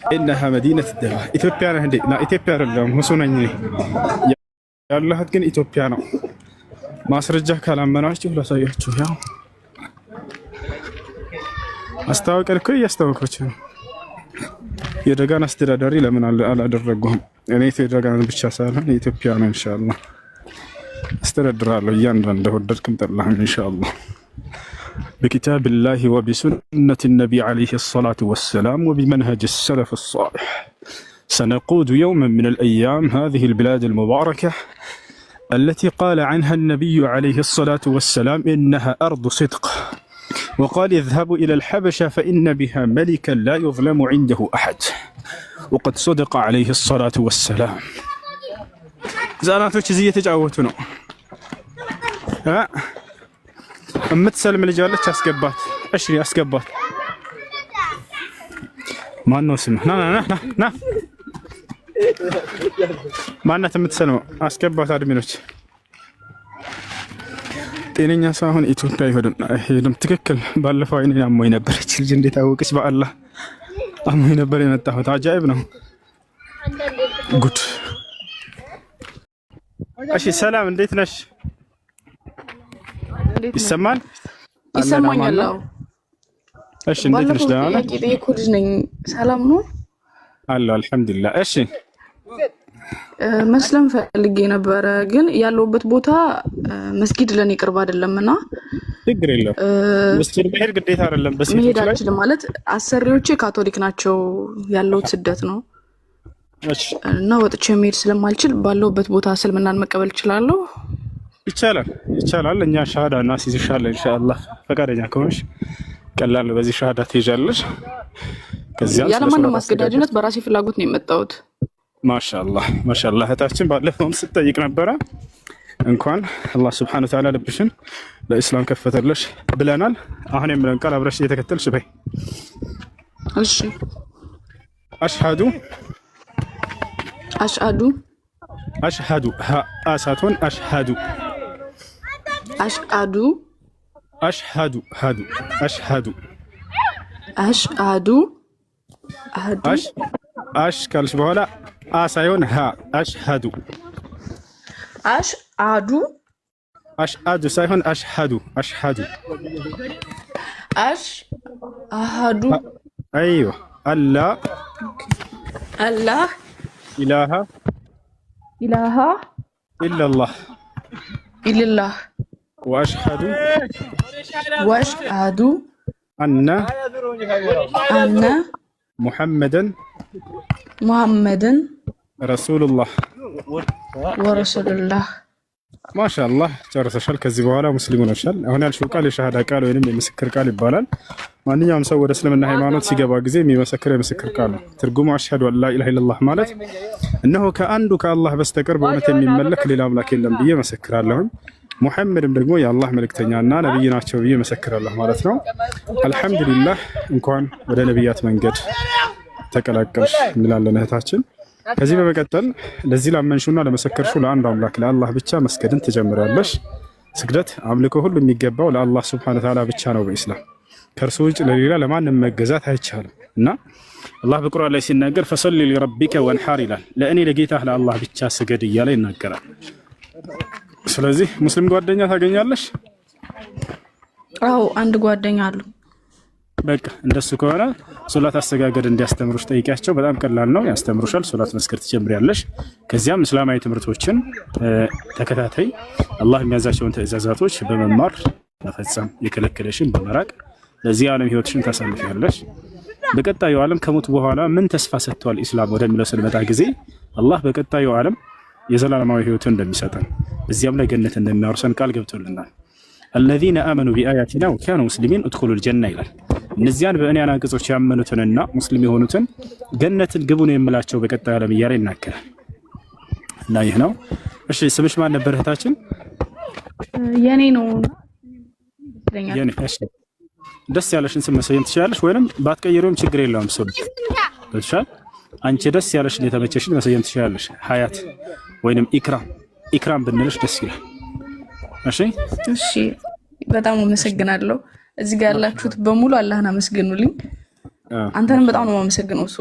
إنها مدينة الدواء. إثيوبيا هندي لا إثيوبيا رلهم حسونني ያለሁት ግን ኢትዮጵያ ነው። ማስረጃ ካላመናችሁ ላሳያችሁ። ያው አስተዋወቀን እኮ እያስተዋወቅኩኝ ነው። የደጋን አስተዳዳሪ ለምን አላደረጉም? እኔ የደጋን ብቻ ሳይሆን የኢትዮጵያ ነው። ኢንሻአላህ አስተዳድራለሁ እያንዳንዱ ወደድክም ጠላህም ኢንሻአላህ بكتاب الله وبسنة النبي عليه الصلاة والسلام وبمنهج السلف الصالح سنقود يوما من الأيام هذه البلاد المباركة التي قال عنها النبي عليه الصلاة والسلام إنها أرض صدق، وقال اذهبوا إلى الحبشة فإن بها ملكا لا يظلم عنده أحد، وقد صدق عليه الصلاة والسلام. زاناتو زي تجاوتنا ها امتسلم لجالك اسكبات اشري اسكبات ما نو اسمه نا ማናት የምትሰልመው? አስገባት አድሚኖች። ጤነኛ ሳይሆን ኢትዮጵያ አይሄድም። ትክክል። ባለፈው አይኔ አሞኝ ነበረች ልጅ እንዴት አወቅሽ? በአላህ አሞኝ ነበር የመጣሁት። አጃኢብ ነው። ጉድ። እሺ ሰላም፣ እንዴት ነሽ? ይሰማል? ይሰማኛል። እሺ እንዴት ነሽ? ደህና ነሽ? ልጅ ነኝ። ሰላም ነው አለሁ አልሐምዱሊላህ። እሺ መስለም ፈልጌ ነበረ፣ ግን ያለውበት ቦታ መስጊድ ለኔ ቅርብ አይደለምና ችግር የለም። መስጊድ መሄድ ግዴታ አይደለም። መሄድ አልችልም ማለት አሰሪዎቼ ካቶሊክ ናቸው። ያለውት ስደት ነው እና ወጥቼ መሄድ ስለማልችል ባለውበት ቦታ እስልምናን መቀበል እችላለሁ? ይቻላል። እኛ ሻሃዳ እናስይዝሻለን ኢንሻአላህ። ፈቃደኛ ከሆንሽ ቀላል ነው። በዚህ ሻሃዳ ትይዣለሽ። ያለማንም አስገዳጅነት በራሴ ፍላጎት ነው የመጣሁት። ማሻአላህ እህታችን ባለፈውም ስትጠይቅ ነበረ። እንኳን አላህ Subhanahu Wa Ta'ala ልብሽን ለእስላም ከፈተልሽ ብለናል። አሁን የምለን ቃል አብረሽ እየተከተልሽ በይ። እሺ አሽሃዱ አሳቶን አሽሃዱ አሽ ካልሽ በኋላ ሳይሆን ሀ አሽሃዱ ሳይሆን አሽሃዱ አይዋ አላህ ኢላሃ ኢላላህ ወአሽሃዱ አነ ሙሐመደን ረሱሉላህ ወረሱሉላህ። ማሻአላህ ጨርሰሻል። ከዚህ በኋላ ሙስሊም ሆነሻል። አሁን ያልሽው ቃል የሻሃዳ ቃል ወይንም የምስክር ቃል ይባላል። ማንኛውም ሰው ወደ እስልምና ሃይማኖት ሲገባ ጊዜ የሚመሰክረው የምስክር ቃል ነው። ትርጉሙ አሽሃዱ አን ላ ኢላሃ ኢለላህ ማለት እነሆ ከአንዱ ከአላህ በስተቀር በእውነት የሚመለክ ሌላ አምላክ የለም ብዬ መሰክራለሁ። ሙሐመድም ደግሞ የአላህ መልእክተኛና ነብይ ናቸው ብዬ መሰክራለሁ ማለት ነው። አልሐምዱሊላህ እንኳን ወደ ነብያት መንገድ ተቀላቀልሽ እንላለን እህታችን። ከዚህ በመቀጠል ለዚህ ላመንሹና ለመሰከርሹ ለአንድ አምላክ ለአላህ ብቻ መስገድን ትጀምራለሽ። ስግደት አምልኮ ሁሉ የሚገባው ለአላህ Subhanahu Wa Ta'ala ብቻ ነው በእስላም። ከእርሱ ውጭ ለሌላ ለማንም መገዛት አይቻልም እና አላህ በቁርአን ላይ ሲናገር ፈሰሊ ሊረቢከ ወንሐር ይላል። ለእኔ ለጌታህ ለአላህ ብቻ ስገድ እያለ ይናገራል። ስለዚህ ሙስሊም ጓደኛ ታገኛለሽ? አዎ አንድ ጓደኛ አሉ። በቃ እንደሱ ከሆነ ሶላት አስተጋገድ እንዲያስተምሩሽ ጠይቂያቸው። በጣም ቀላል ነው፣ ያስተምሩሻል። ሶላት መስገድ ትጀምሪያለሽ። ከዚያም እስላማዊ ትምህርቶችን ተከታታይ አላህ የሚያዛቸውን ትዕዛዛቶች በመማር መፈጸም፣ የከለከለሽን በመራቅ ለዚህ ዓለም ህይወትሽን ታሳልፊያለሽ። በቀጣዩ ዓለም ከሞት በኋላ ምን ተስፋ ሰጥቷል ኢስላም ወደሚለው ስንመጣ ጊዜ አላህ በቀጣዩ ዓለም የዘላለማዊ ህይወትን እንደሚሰጠን በዚያም ላይ ገነት እንደሚያወርሰን ቃል ገብቶልናል። الذين آمنوا بآياتنا وكانوا مسلمين ادخلوا الجنة ይላል። እነዚያን በእኔ አንቀጾች ያመኑትንና ሙስሊም የሆኑትን ገነትን ግቡ ነው የምላቸው በቀጣዩ ዓለም እያለ ይናገራል። እና ይህ ነው። እሺ ስምሽ ማን ነበር እህታችን? የኔ ነው። የኔ እሺ፣ ደስ ያለሽን ስም መሰየም ትችላለሽ፣ ወይንም ባትቀይሩም ችግር የለውም። ሰው ብቻ አንቺ ደስ ያለሽን የተመቸሽን መሰየም ትችላለሽ። ሀያት ወይንም ኢክራም ብንልሽ ደስ ይላል። እሺ በጣም አመሰግናለሁ። እዚህ ጋር ያላችሁት በሙሉ አላህን አመስግኑልኝ። አንተንም በጣም ነው የማመሰግነው። እሱ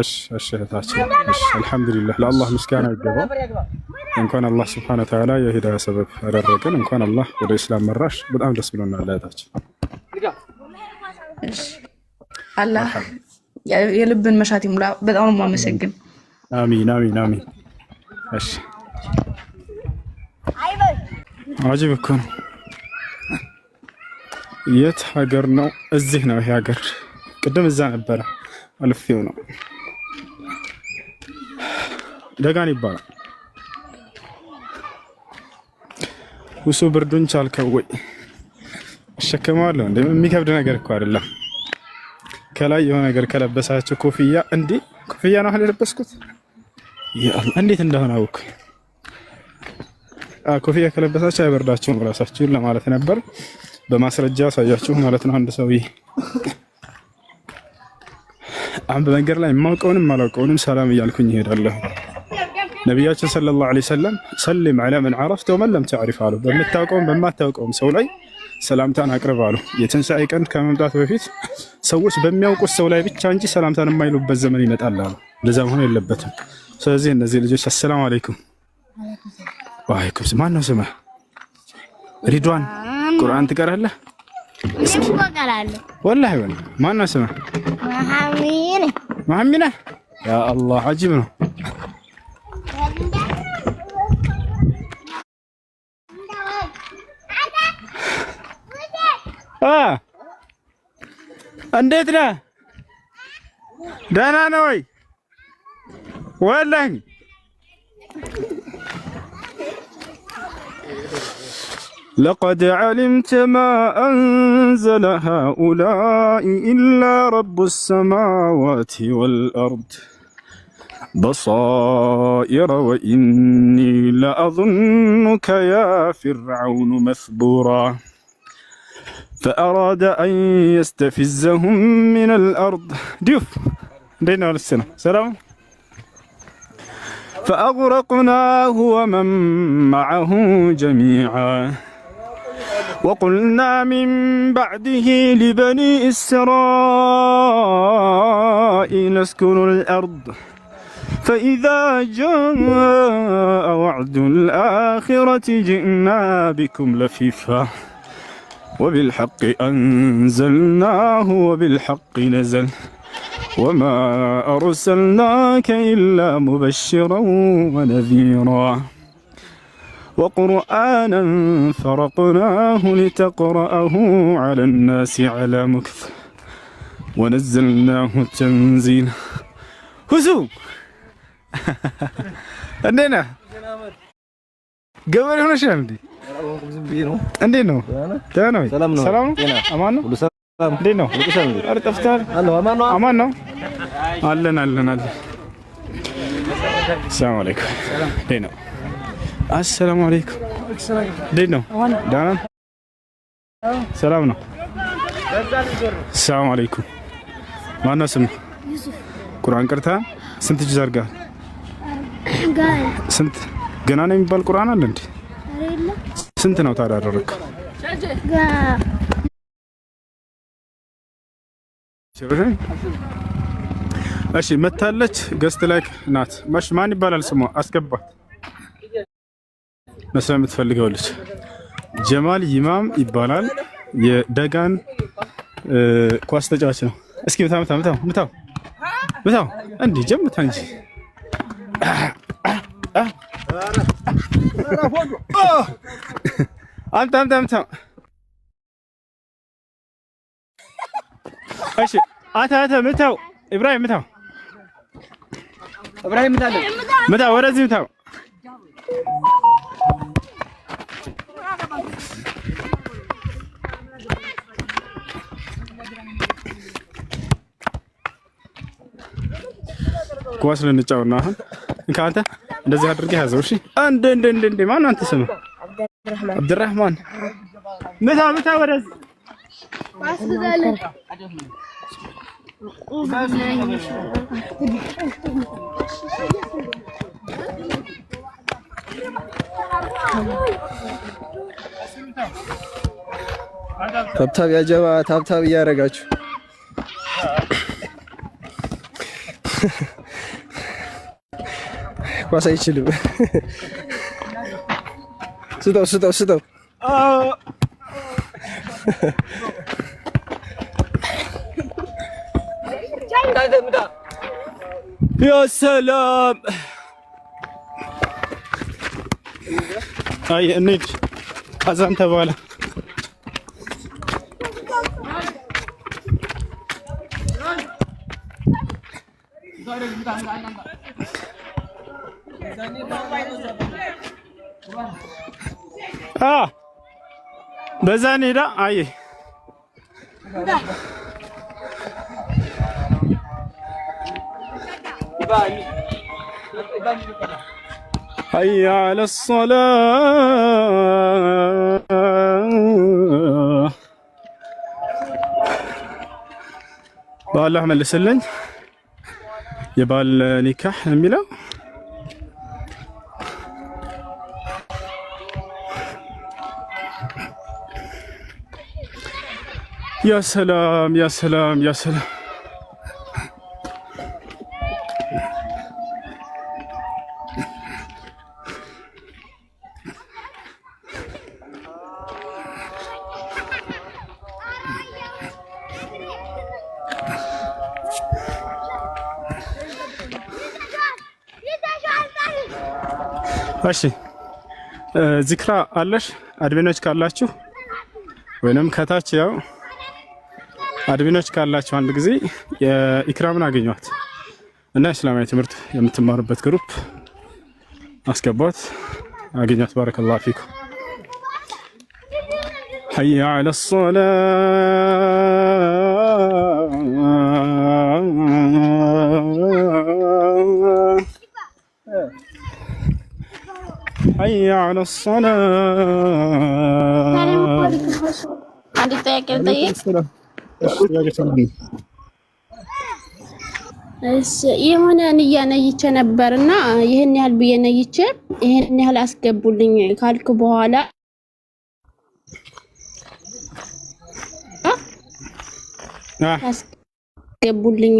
እሺ እህታችን እሺ አልሐምዱሊላህ ለአላህ ምስጋና ይገባው። እንኳን አላህ ሱብሓነሁ ወተዓላ የሂዳያ ሰበብ አደረገን። እንኳን አላህ ወደ እስላም መራሽ። በጣም ደስ ብሎናል እህታችን። አላህ የልብን መሻት ይሙላ። በጣም ነው የማመሰግን። አሚን አሚን አሚን። እሺ አጂብ እኮ ነው። የት ሀገር ነው? እዚህ ነው ይሄ ሀገር። ቅድም እዛ ነበረ አልፌው ነው። ደጋን ይባላል። ውሱ ብርዱን ቻልከው ወይ? እሸከመዋለሁ። እንደ የሚከብድ ነገር እኮ አይደለም። ከላይ የሆነ ነገር ከለበሳችሁ ኮፍያ፣ እንዴ ኮፍያ ነው አይደል የለበስኩት? ያ እንዴት እንደሆነ አውቅ። ኮፍያ ከለበሳችሁ አይበርዳችሁም ራሳችሁን ለማለት ነበር። በማስረጃ አሳያችሁ ማለት ነው። አንድ ሰውዬ አሁን በመንገድ ላይ የማውቀውንም ማላውቀውንም ሰላም እያልኩኝ እሄዳለሁ። ነቢያችን ሰለላሁ ዐለይሂ ወሰለም ሰልም ዐላ መን ዐረፍተ ወመን ለም ተዕሪፍ አሉ። በምታውቀውም በማታውቀውም ሰው ላይ ሰላምታን አቅርብ አሉ። የትንሣኤ ቀን ከመምጣቱ በፊት ሰዎች በሚያውቁት ሰው ላይ ብቻ እንጂ ሰላምታን የማይሉበት ዘመን ይመጣል አሉ። ለዛ መሆን የለበትም። ስለዚህ እነዚህ ልጆች አሰላሙ አለይኩም ወአለይኩም ሰላም። ማን ነው ስምህ? ሪድዋን ቁርአን ትቀራለህ? እኔም እቀራለሁ። ወላሂ ወላሂ። ማን ነው ስምህ? መሐሚና። ያ አላህ አጂብ ነው። እንዴት ነህ? ደህና ነህ ወይ? ወላሂ لقد علمت ما أنزل هؤلاء إلا رب السماوات والأرض بصائر وإني لأظنك يا فرعون مثبورا فأراد أن يستفزهم من الأرض ديوف دينا للسنة سلام فأغرقناه ومن معه جميعا وقلنا من بعده لبني إسرائيل اسكنوا الأرض فإذا جاء وعد الآخرة جئنا بكم لفيفا وبالحق أنزلناه وبالحق نزل وما أرسلناك إلا مبشرا ونذيرا وقرآنا فرقناه لتقرأه على الناس على مكث ونزلناه تنزيلا هزوم عندنا قبل هنا شامدي عندنا تمام سلام امان عندنا ارتفتار امان ነው አለን السلام عليكم ደህና السلام عليكم ደህና ደህና ሰላም ነው السلام عليكم ማነው ስም ቁርአን ቀርታ ስንት ጁዝ አድርገሃል ስንት ገና ነው የሚባል ቁርአን አለ እንዴ ስንት ነው ታዲያ አደረግክ እሺ መታለች ገስት ላይክ ናት ማሽ ማን ይባላል ስሟ አስገባት መስለ የምትፈልገው ልጅ ጀማል ኢማም ይባላል የደጋን ኳስ ተጫዋች ነው እስኪ ምታው እንዴ ጀምታ እንጂ አምጣ እሺ አታ ምታው ኢብራሂም ምታው ምታው ወደዚህ ምታው ኳስ ልንጫወትና አሁን እንካንተ እንደዚህ አድርገህ ያዘው እሺ እንደ ማን አንተ ስም አብዱራህማን ምታ ወደዚህ ታብታብ ያጀባ ታብታብ እያደረጋችሁ ኳስ አይችልም። ስጠው يا سلام. አይ እንሂድ አዛን ተባለ። በዛ እንሂዳ። አይ حي على الصلاة. بالله ملسلኝ የባል ኒካህ የሚለው يا سلام يا سلام يا سلام. እሺ ዚክራ አለሽ? አድሚኖች ካላችሁ ወይንም ከታች ያው አድሚኖች ካላችሁ አንድ ጊዜ የኢክራምን አገኟት እና እስላማዊ ትምህርት የምትማሩበት ግሩፕ አስገቧት፣ አገኟት። ባረከላሁ ፊኩም። حي على الصلاة حي على الصلاة. عندي طيب የሆነ ንያ ነይቼ ነበርና ይሄን ያህል ብዬ ነይቼ ይሄን ያህል አስገቡልኝ ካልኩ በኋላ አስገቡልኝ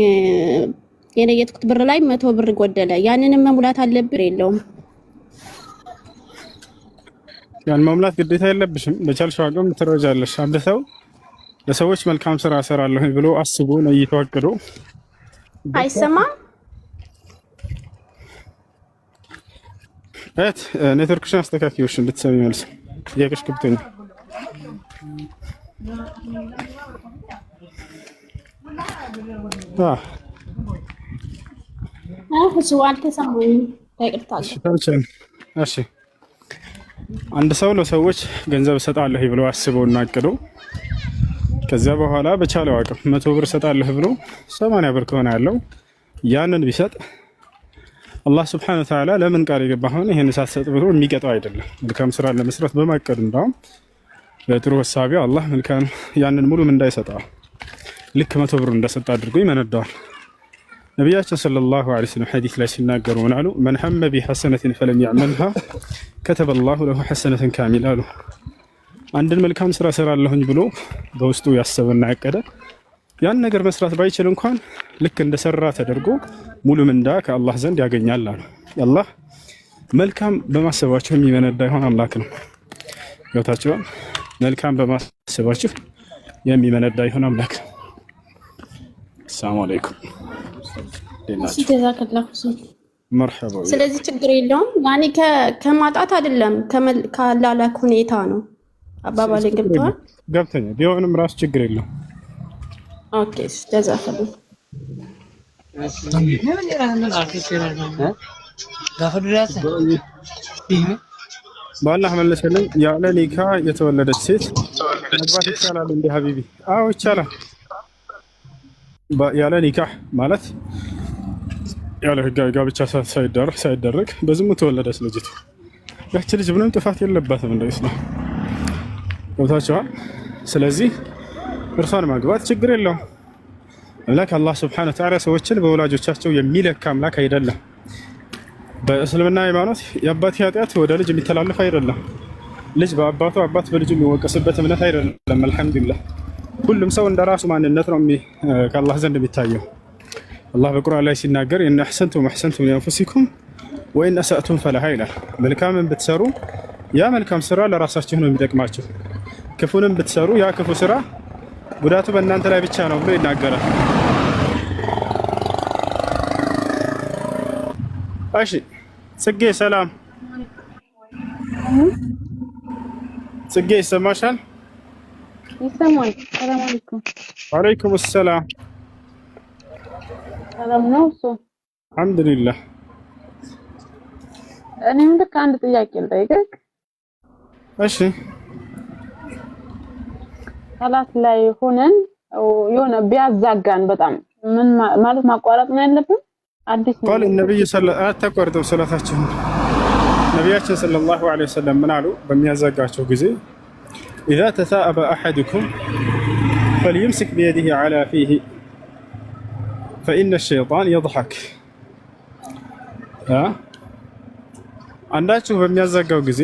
የነየትኩት ብር ላይ 100 ብር ጎደለ። ያንንም መሙላት አለብኝ የለውም? ያን መሙላት ግዴታ የለብሽም። በቻልሽው አቅም ትረጃለሽ። አንድ ሰው ለሰዎች መልካም ስራ እሰራለሁ ብሎ አስቦ ነይቶ አቅዶ አይሰማም። ኔትወርክሽን አስተካክዪው እንድትሰሚ መልስ ጥያቄሽ ገብቶኝ እሺ አንድ ሰው ለሰዎች ገንዘብ እሰጣለሁ ብሎ አስበው እና አቅዶ ከዚያ በኋላ በቻለው አቅም 100 ብር እሰጣለሁ ብሎ 80 ብር ከሆነ ያለው ያንን ቢሰጥ አላህ Subhanahu Wa Ta'ala ለምን ቃል የገባውን ይሄን ሳትሰጥ ብሎ የሚቀጣው አይደለም። መልካም ስራ ለመስራት በማቀድ እንዳውም ለጥሩ ሐሳቢ አላህ መልካም ያንን ሙሉ ምን እንዳይሰጣው ልክ 100 ብር እንደሰጣ አድርጎ ይመነዳዋል። ነብያችን ሰለላሁ ዐለይሂ ወሰለም ሐዲስ ላይ ሲናገሩ ምን አሉ? من هم بحسنة فلم يعملها كتب الله له حسنة كاملة አሉ። አንድን መልካም ስራ ሰራለሁኝ ብሎ በውስጡ ያሰበና ያቀደ ያን ነገር መስራት ባይችል እንኳን ልክ እንደሰራ ተደርጎ ሙሉ ምንዳ ከአላህ ዘንድ ያገኛል አሉ። አላህ መልካም በማሰባችሁ የሚመነዳ ይሆን አምላክ ነው። ገብታችኋል? መልካም በማሰባችሁ የሚመነዳ ይሆን አምላክ። ሰላም አለይኩም መርሐባ። ስለዚህ ችግር የለውም። ያኔ ከማጣት አይደለም ከላላክ ሁኔታ ነው። አባባሌ ገብቷል? ገብተኛል። ቢሆንም ራሱ ችግር የለውም። ኦኬ ጀዛከላ በአላህ መለሰልኝ። ያለ ኒካ የተወለደች ሴት መግባት ይቻላል እንዴ ሀቢቢ? አዎ ይቻላል። ያለ ኒካህ ማለት ያለ ህጋዊ ጋብቻ ሳይደረግ በዝሙት ተወለደች ልጅቱ። ያቺ ልጅ ምንም ጥፋት የለባትም እንደ ኢስላም። ገብታችኋል? ስለዚህ እርሷን ማግባት ችግር የለውም። አምላክ አላህ Subhanahu Wa Ta'ala ሰዎችን በወላጆቻቸው የሚለካ አምላክ አይደለም። በእስልምና ሃይማኖት የአባት ኃጢአት ወደ ልጅ የሚተላለፍ አይደለም። ልጅ በአባቱ አባት በልጁ የሚወቀስበት እምነት አይደለም። አልሐምዱሊላህ ሁሉም ሰው እንደራሱ ማንነት ነው ከአላህ ዘንድ የሚታየው። አላህ በቁርአን ላይ ሲናገር ኢነ አሕሰንቱም አሕሰንቱም ሊአንፉሲኩም ወኢን አሳእቱም ፈለሃ ይላል። መልካምን ብትሰሩ ያ መልካም ስራ ለራሳችሁ ነው የሚጠቅማችሁ፣ ክፉንም ብትሰሩ ያ ክፉ ስራ ጉዳቱ በእናንተ ላይ ብቻ ነው ብሎ ይናገራል። እሺ ጽጌ ሰላም፣ ጽጌ ይሰማሻል? ይሰማል። ሰላም አለይኩም። ወአለይኩም ሰላም። ሰላም ነው እሱ? አልሐምዱሊላህ። እኔም ልክ አንድ ጥያቄ ልጠይቅህ። እሺ ሰላት ላይ ሆነን የሆነ ቢያዛጋን በጣም ምን ማለት ማቋረጥ ነው ያለብን? አዲስ ነው قال النبي صلى الله عليه وسلم ሰላታችሁን ነቢያችን ሰለላሁ ዐለይሂ ወሰለም ምን አሉ? በሚያዛጋቸው ጊዜ إذا تثاءب أحدكم فليمسك بيده على فيه فإن الشيطان يضحك አንዳችሁ በሚያዛጋው ጊዜ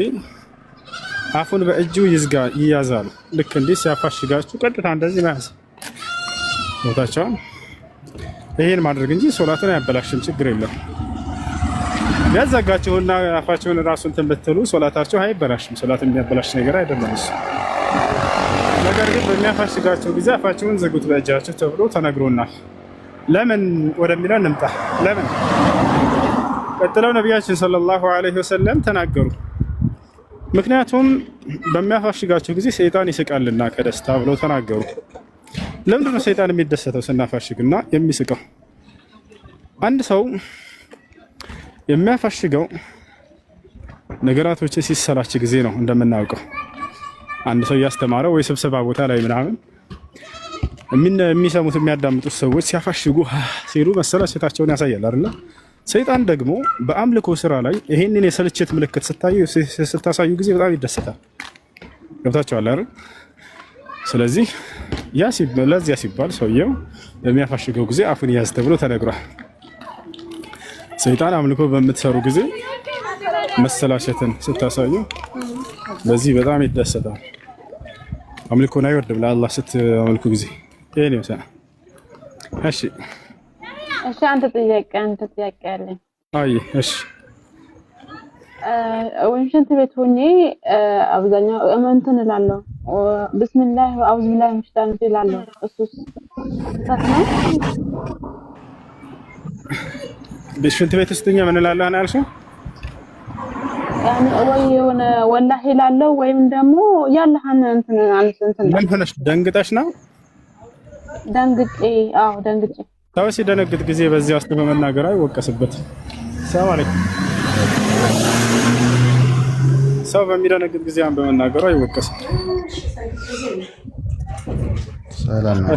አፉን በእጁ ይያዛሉ። ልክ እንዲህ ሲያፋሽጋችሁ ቀጥታ እንደዚህ መያዝ ቦታቸውን ይሄን ማድረግ እንጂ ሶላትን አያበላሽም፣ ችግር የለም። ቢያዛጋችሁና አፋችሁን ራሱን ትንብትሉ ሶላታችሁ አይበላሽም። ሶላትን የሚያበላሽ ነገር አይደለም እሱ። ነገር ግን በሚያፋሽጋችሁ ጊዜ አፋችሁን ዝጉት በእጃችሁ ተብሎ ተነግሮናል። ለምን ወደሚለው እንምጣ። ለምን ቀጥለው ነቢያችን ሰለላሁ ዐለይሂ ወሰለም ተናገሩ። ምክንያቱም በሚያፋሽጋቸው ጊዜ ሰይጣን ይስቃልና ከደስታ ብለው ተናገሩ። ለምንድን ነው ሰይጣን የሚደሰተው ስናፋሽግና የሚስቀው? አንድ ሰው የሚያፋሽገው ነገራቶችን ሲሰላች ጊዜ ነው። እንደምናውቀው አንድ ሰው እያስተማረው ወይ ስብሰባ ቦታ ላይ ምናምን የሚሰሙት የሚያዳምጡት ሰዎች ሲያፋሽጉ ሲሉ መሰላቸታቸውን ያሳያል አይደል? ሰይጣን ደግሞ በአምልኮ ስራ ላይ ይሄንን የሰልችት ምልክት ስታሳዩ ጊዜ በጣም ይደሰታል። ገብታችኋል አይደል? ስለዚህ ለዚያ ሲባል ሰውየው በሚያፋሽገው ጊዜ አፉን ያዝ ተብሎ ተነግሯል። ሰይጣን አምልኮ በምትሰሩ ጊዜ መሰላቸትን ስታሳዩ በዚህ በጣም ይደሰታል። አምልኮን አይወድም ለአላህ ስትአምልኩ ጊዜ ይሄን ይመስላል። እሺ አንተ ጥያቄ አለኝ። አይ እሺ ወንሽንት ቤት ሆኜ አብዛኛው እንትን እላለሁ ቢስሚላህ አውዝ ቢላህ ምሽታን እላለሁ። እሱስ ታስነው በሽንት ቤት ስትኛ ምን እላለህ ነው ያልሽው? ወይ የሆነ ወላሂ እላለሁ ወይም ደግሞ ያለህን እንትን ምን ሆነሽ ደንግጠሽ ነው? ደንግጬ ሰው ሲደነግጥ ጊዜ በዚህ ውስጥ በመናገር አይወቀስበትም። ሰላም አለይኩም። ሰው በሚደነግጥ ጊዜ በመናገር አይወቀስም። ሰላም ነው።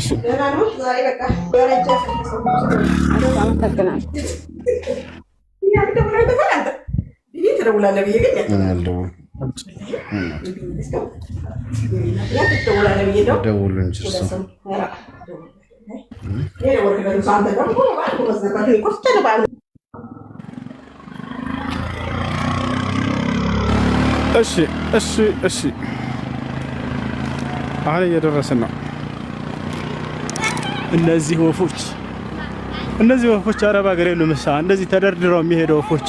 እሺ እሺ አሁን እየደረስን ነው። እነዚህ ወፎች አረብ ሀገር የሉም። እንደዚህ ተደርድረው የሚሄዱ ወፎች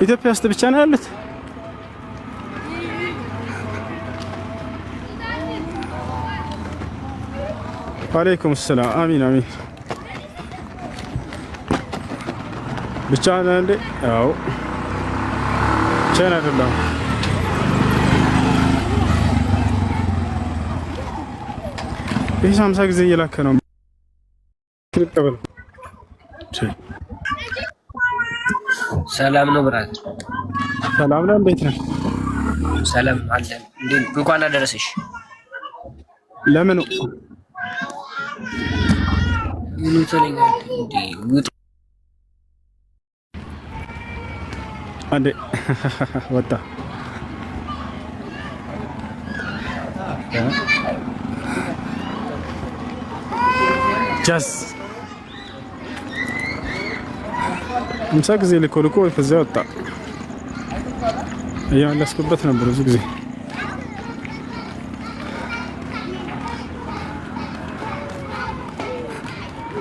ኢትዮጵያ ውስጥ ብቻ ነው ያሉት። ወአለይኩም ሰላም። አሚን ብቻ ነው እንዴ? አዎ ቻና አይደለም። ይህ 50 ጊዜ እየላከ ነው። ሰላም ነው ብራት። ሰላም ነው። እንዴት ነህ? ሰላም አለ። እንኳን አደረሰሽ። ለምን አንዴ ወጣ ጃስ 50 ጊዜ ልኮ ከዚያ ወጣ። እያመለስኩበት ነበር ብዙ ጊዜ።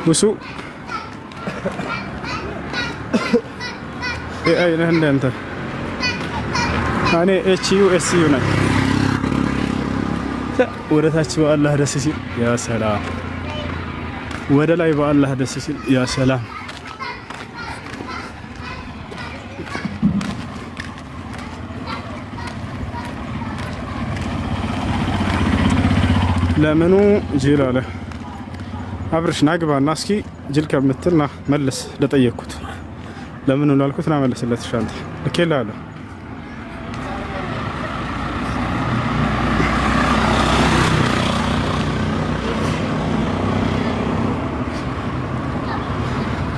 وسو اي نحن انت انا اتش يو اس يو نك ወደታች በአላህ ደስ ሲል ያ ሰላም ወደ ላይ በአላህ ደስ ሲል ያ ሰላም ለምኑ ጅል አለ አብርሽ ናግባና እስኪ ጅል ከምትልና መልስ ለጠየቅኩት ለምኑ ላልኩት ና መልስለት ሻንተ እከላለሁ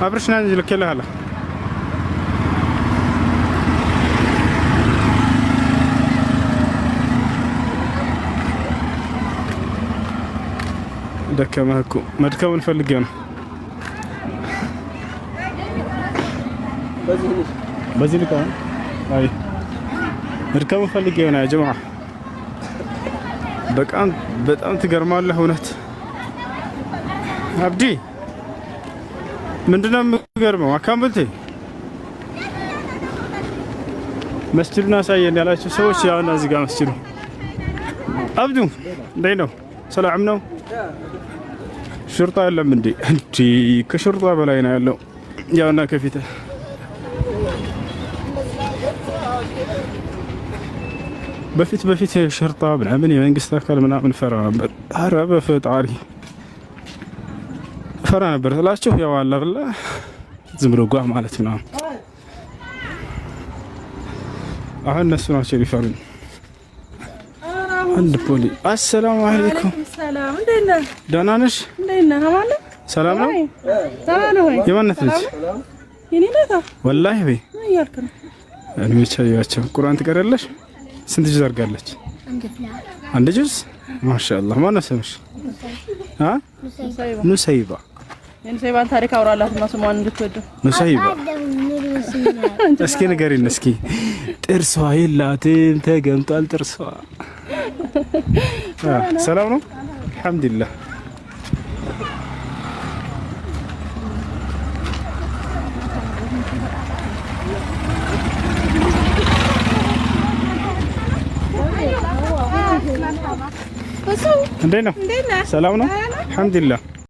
አብርሽ ና ጅል እከላለሁ ደከመህ እኮ መድከሙን ፈልጌው ነው በዚህ ልቀው አይ መድከሙን ፈልጌው ነው ያ ጀማዓ በጣም ትገርማለህ እውነት አብዲ ምንድነው የሚገርመው አካምብልቴ መስጂዱን አሳየን ያላችሁ ሰዎች ያውና እዚህ ጋር መስጂዱ አብዱ እንዴት ነው ሰላም ነው ሽርጣ የለም እንዴ ከሽርጣ በላይ ነው ያለው ያውና ከፊት በፊት ሽርጣ ምናምን የመንግስት አካል ምናምን ፈራ ነበር ኧረ በፈጣሪ ፈራ ነበር ስላችሁ ያው አለ አይደል ዝም ብሎ ጓ ማለት ነው አሁን እነሱ ናቸው ሊፈሩኝ አንድ ፖሊ አሰላሙ አለይኩም ሰላም እንዴት ነህ ደህና ነሽ እንዴት ነህ አማን ሰላም ነው ሰላም ነው የማነት ልጅ የኔ ነህ ወላሂ በይ ምን ያልክ ነው እኔ ብቻያቸው ቁርአን ትቀራለሽ ስንት ጁዝ አድርጋለች አንድ ጁዝ ማሻአላህ ማን ሰምሽ ኑሰይባ የኑሰይባን ታሪክ አውራላት እና ስሟን እንድትወደው ኑሰይባ እስኪ ንገሪን እስኪ ጥርሷ የላትም ተገምጧል ጥርሷ ሰላም ነው አልহামዱሊላህ እንዴት ነው ሰላም ነው አልহামዱሊላህ